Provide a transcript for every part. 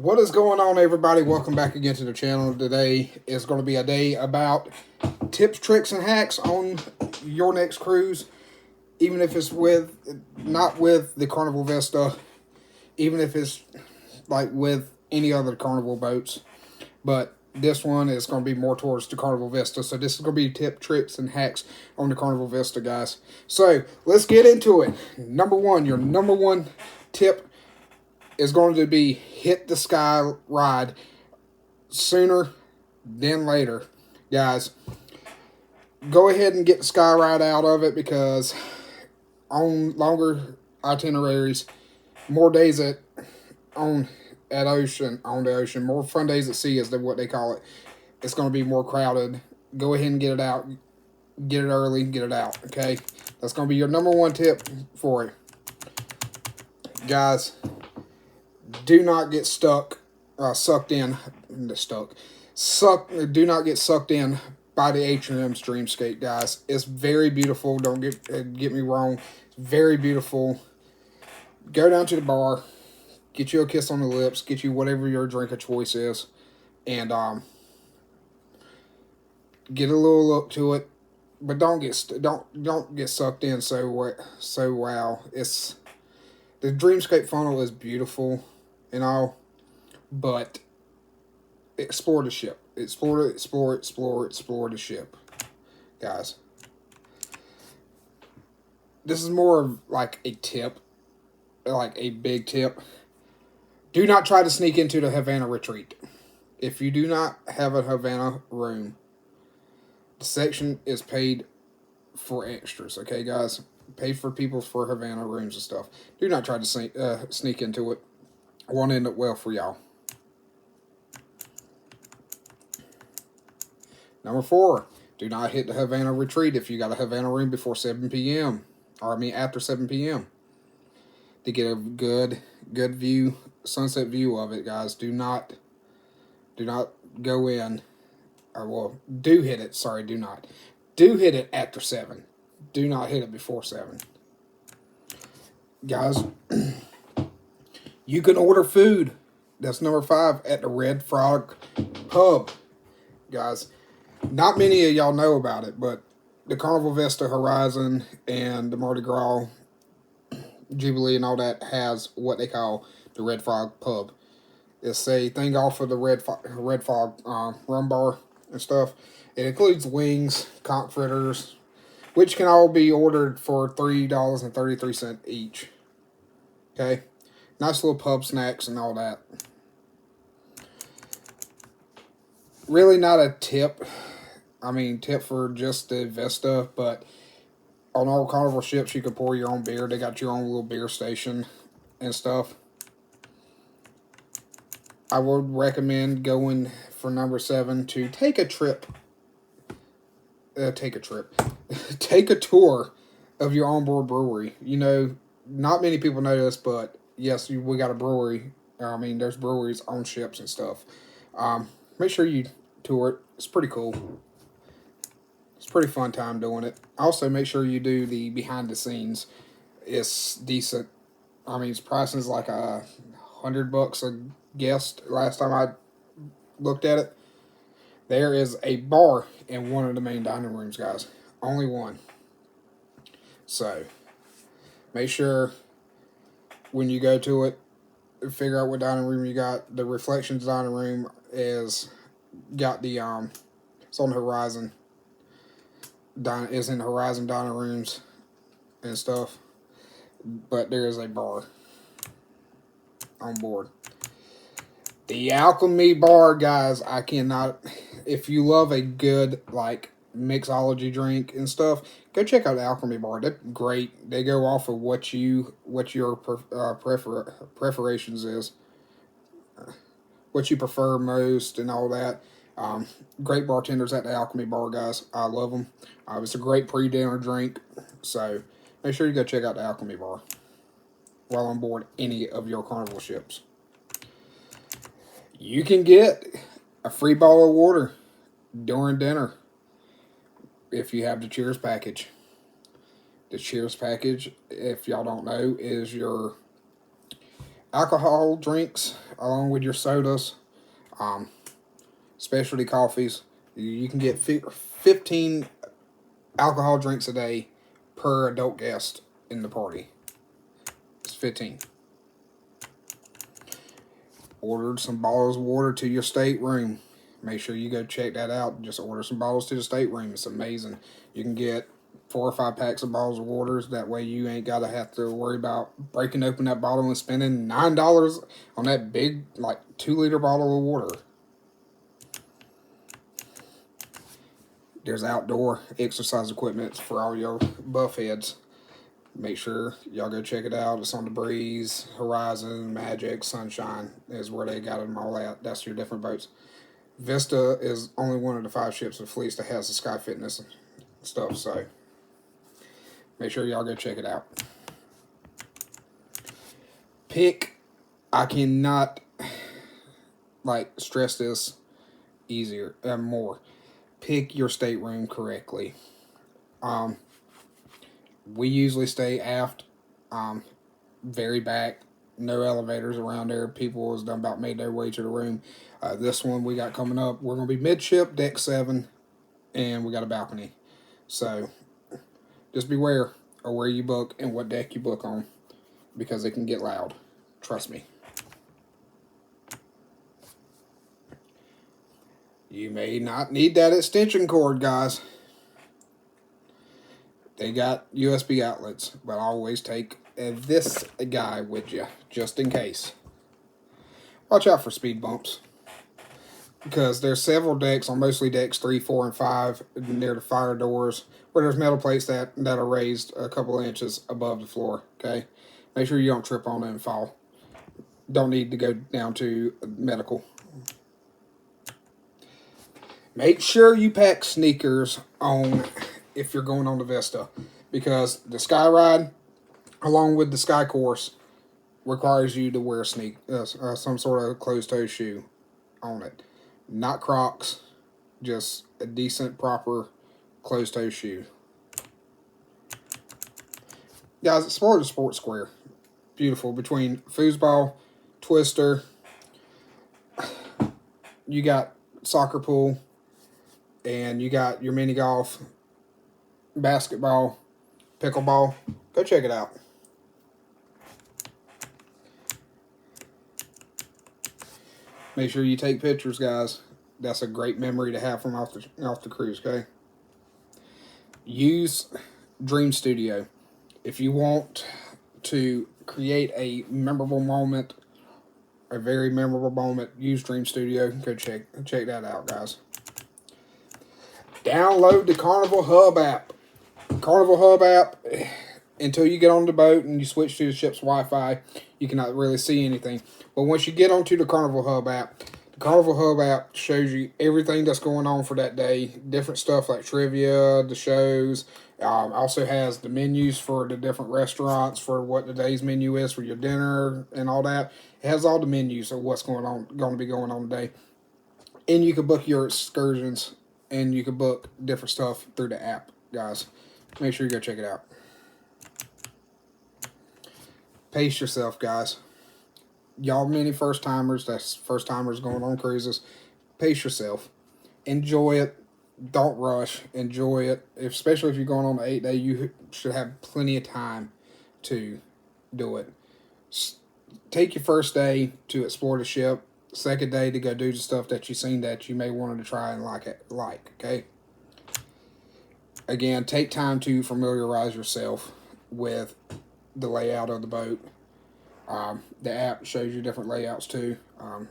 What is going on, everybody? Welcome back again to the channel. Today is going to be a day about tips, tricks, and hacks on your next cruise. Even if it's not with the Carnival Vista, even if it's like with any other Carnival boats. But this one is going to be more towards the Carnival Vista. So this is going to be tips, tricks, and hacks on the Carnival Vista, guys. So let's get into it. Number one, your number one tip is going to be hit the sky ride sooner than later. Guys, go ahead and get the sky ride out of it, because on longer itineraries, more days on the ocean, more fun days at sea is what they call it. It's going to be more crowded. Go ahead and get it out. Get it early, get it out, okay? That's going to be your number one tip for it. Guys, do not get sucked in. Do not get sucked in by the H&M Streamscape, guys. It's very beautiful. Don't get me wrong. It's very beautiful. Go down to the bar, get you a kiss on the lips, get you whatever your drink of choice is, and get a little look to it. But don't get sucked in so wow. It's the Dreamscape funnel is beautiful and all, but explore the ship. Explore the ship, guys. This is more of like a tip, like a big tip. Do not try to sneak into the Havana retreat. If you do not have a Havana room, the section is paid for extras, okay, guys? Paid for people for Havana rooms and stuff. Do not try to sneak into it. It won't end up well for y'all. Number 4, do not hit the Havana retreat if you got a Havana room before 7 p.m. Or, after 7 p.m. to get a good view, sunset view of it, guys. Do not go in. Do hit it. Sorry, do not. Do hit it after 7. Do not hit it before 7. Guys, you can order food. That's number 5 at the Red Frog Pub. Guys, not many of y'all know about it, but the Carnival Vista, Horizon, and the Mardi Gras, Jubilee, and all that has what they call the Red Frog Pub. It's a thing off of the Red Frog rum bar and stuff. It includes wings, conch fritters, which can all be ordered for $3.33 each. Okay? Nice little pub snacks and all that. Really not a tip. Tip for just the Vista, but on all Carnival ships, you can pour your own beer. They got your own little beer station and stuff. I would recommend going for number 7 to take a trip. Take a tour of your onboard brewery. You know, not many people know this, but yes, we got a brewery. There's breweries on ships and stuff. Make sure you tour it. It's pretty cool. It's a pretty fun time doing it. Also, make sure you do the behind the scenes. It's decent. Its pricing is like $100 a guest. Last time I looked at it, there is a bar in one of the main dining rooms, guys. Only one. So, make sure when you go to it, figure out what dining room you got. The Reflections dining room is got the it's on the Horizon. Is in the Horizon dining rooms and stuff. But there is a bar on board. The Alchemy Bar, guys, I cannot. If you love a good mixology drink and stuff, go check out the Alchemy Bar. They're great. They go off of what your preferations is, what you prefer most, and all that. Great bartenders at the Alchemy Bar, guys. I love them. It's a great pre-dinner drink, so make sure you go check out the Alchemy Bar while on board any of your Carnival ships. You can get a free bottle of water during dinner if you have the Cheers package. The Cheers package, if y'all don't know, is your alcohol drinks along with your sodas, um, specialty coffees. You can get 15 alcohol drinks a day per adult guest in the party. It's 15. Ordered some bottles of water to your stateroom. Make sure you go check that out. Just order some bottles to the stateroom. It's amazing. You can get 4 or 5 packs of bottles of waters. That way you ain't got to have to worry about breaking open that bottle and spending $9 on that big, like, 2-liter bottle of water. There's outdoor exercise equipment for all your buff heads. Make sure y'all go check it out. It's on the Breeze, Horizon, Magic, Sunshine is where they got them all at. That's your different boats. Vista is only one of the 5 ships of fleets that has the Sky Fitness stuff, so make sure y'all go check it out. I cannot stress this more. Pick your stateroom correctly. We usually stay aft, very back, no elevators around there. People has done about made their way to the room. This one we got coming up, we're going to be midship, deck 7, and we got a balcony. So just beware of where you book and what deck you book on, because it can get loud. Trust me. You may not need that extension cord, guys. They got USB outlets, but always take this guy with you, just in case. Watch out for speed bumps, because there's several decks, on mostly decks 3, 4, and 5, near the fire doors, where there's metal plates that are raised a couple of inches above the floor, okay? Make sure you don't trip on it and fall. Don't need to go down to medical. Make sure you pack sneakers on if you're going on the Vista, because the Sky Ride, along with the Sky Course, requires you to wear some sort of closed-toe shoe on it. Not Crocs, just a decent, proper closed-toe shoe. Guys, explore the Sports Square. Beautiful. Between foosball, twister, you got soccer pool, and you got your mini golf, basketball, pickleball. Go check it out. Make sure you take pictures, guys. That's a great memory to have from off the cruise, okay? Use Dream Studio. If you want to create a memorable moment, a very memorable moment, use Dream Studio. Go check that out, guys. Download the Carnival Hub app. Carnival Hub app, until you get on the boat and you switch to the ship's Wi-Fi, you cannot really see anything. But once you get onto the Carnival Hub app, the Carnival Hub app shows you everything that's going on for that day. Different stuff like trivia, the shows. Also has the menus for the different restaurants, for what the day's menu is for your dinner and all that. It has all the menus of what's going to be going on today. And you can book your excursions, and you can book different stuff through the app, guys. Make sure you go check it out. Pace yourself, guys. Y'all many first-timers, that's first-timers going on cruises. Pace yourself. Enjoy it. Don't rush. Enjoy it. Especially if you're going on the 8-day, you should have plenty of time to do it. Take your first day to explore the ship. Second day to go do the stuff that you've seen that you may want to try and like, okay? Again, take time to familiarize yourself with the layout of the boat. The app shows you different layouts too.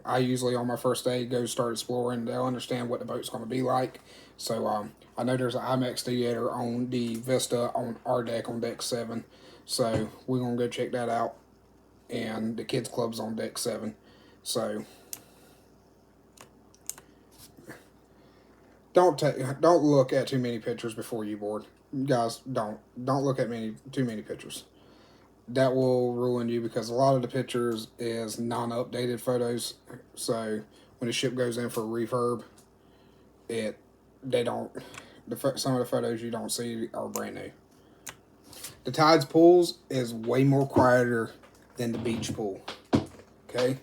I usually on my first day go start exploring. They'll understand what the boat's going to be like. So I know there's an IMAX theater on the Vista on our deck, on deck 7. So we're going to go check that out. And the kids club's on deck 7. So don't look at too many pictures before you board. Guys, don't look at too many pictures. That will ruin you, because a lot of the pictures is non-updated photos. So when the ship goes in for refurb, some of the photos you don't see are brand new. The Tides pools is way more quieter than the beach pool. okay?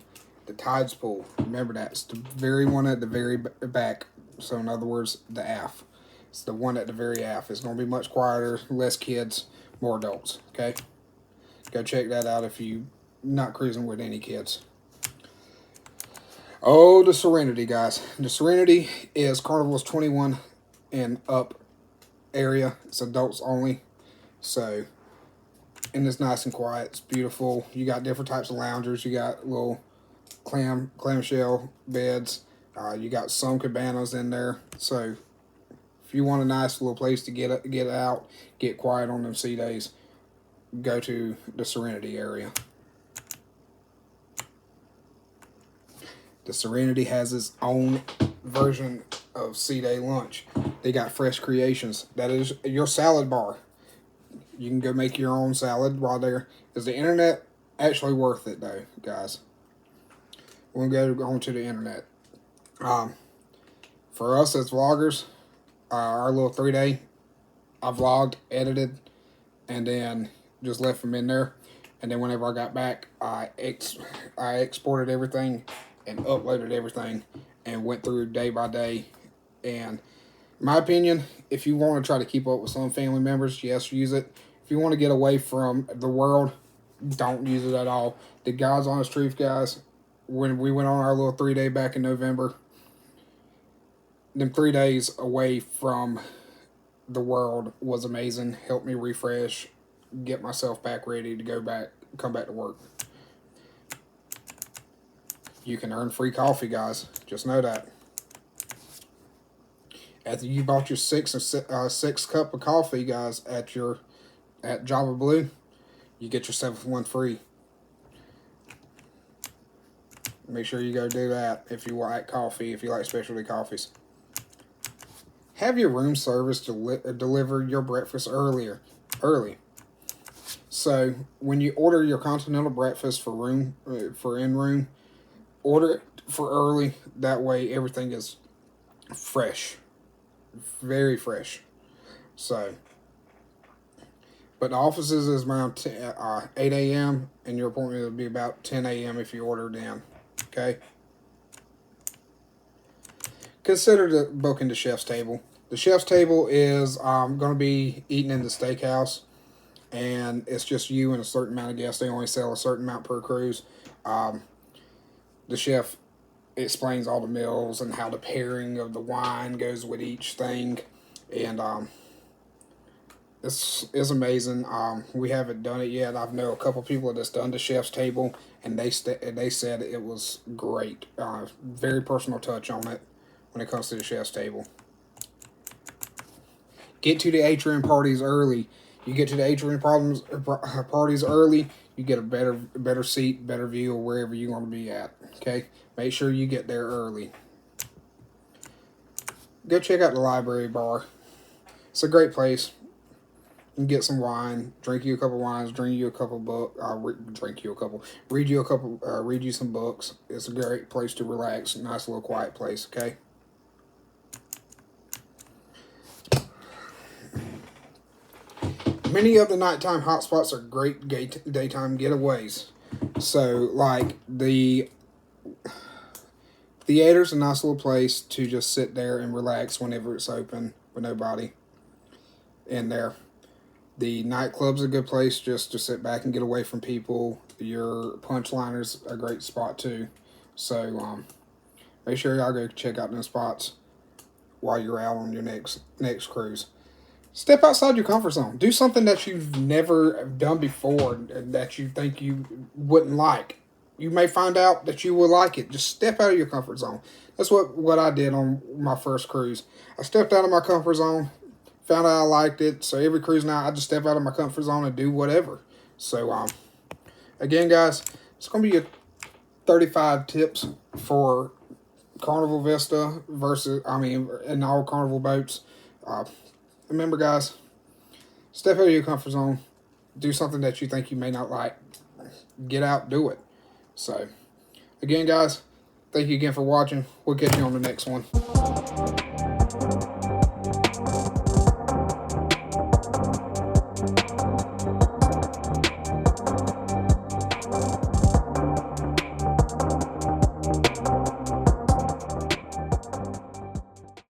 The tides pool. Remember that. It's the very one at the very back. So in other words, the aft. It's the one at the very aft. It's going to be much quieter, less kids, more adults, okay? Go check that out if you're not cruising with any kids. Oh, the Serenity, guys. The Serenity is Carnival's 21 and up area. It's adults only. So, and it's nice and quiet. It's beautiful. You got different types of loungers. You got little clamshell beds. You got some cabanas in there. So, if you want a nice little place to get out, get quiet on them sea days, go to the Serenity area. The Serenity has its own version of sea day lunch. They got fresh creations. That is your salad bar. You can go make your own salad while there. Is the internet actually worth it though, guys? We'll go on to the internet. For us as vloggers, our little 3-day, I vlogged, edited, and then just left them in there. And then whenever I got back, I exported everything and uploaded everything and went through day by day. And in my opinion, if you want to try to keep up with some family members, yes, use it. If you want to get away from the world, don't use it at all. The God's honest truth, guys, when we went on our little 3-day back in November, them 3 days away from the world was amazing. Helped me refresh, get myself back ready to come back to work. You can earn free coffee, guys. Just know that. After you bought your six cup of coffee, guys, at Java Blue, you get your 7th one free. Make sure you go do that if you like coffee, if you like specialty coffees. Have your room service deliver your breakfast early. So when you order your continental breakfast for in-room, order it for early. That way everything is fresh, very fresh. So, but the offices is around 8 a.m. and your appointment will be about 10 a.m. if you order it in. Okay. Consider booking the chef's table. The chef's table is going to be eating in the steakhouse, and it's just you and a certain amount of guests. They only sell a certain amount per cruise. The chef explains all the meals and how the pairing of the wine goes with each thing, and it's amazing. We haven't done it yet. I know a couple people that's done the chef's table, and they said it was great. Very personal touch on it when it comes to the chef's table. Get to the atrium parties early. You get to the atrium parties early, you get a better seat, better view of wherever you want to be at. Okay? Make sure you get there early. Go check out the library bar. It's a great place. You can get some wine, drink you a couple wines, read you some books. It's a great place to relax. Nice little quiet place, okay? Many of the nighttime hotspots are great daytime getaways. So, like, the theater's a nice little place to just sit there and relax whenever it's open with nobody in there. The nightclub's a good place just to sit back and get away from people. Your Punchliner's a great spot too. So, make sure y'all go check out them spots while you're out on your next cruise. Step outside your comfort zone. Do something that you've never done before that you think you wouldn't like. You may find out that you will like it. Just step out of your comfort zone. That's what I did on my first cruise. I stepped out of my comfort zone, found out I liked it. So every cruise now, I just step out of my comfort zone and do whatever. So, again, guys, it's going to be 35 tips for Carnival Vista in all Carnival boats. Remember, guys, step out of your comfort zone. Do something that you think you may not like. Get out, do it. So, again, guys, thank you again for watching. We'll catch you on the next one.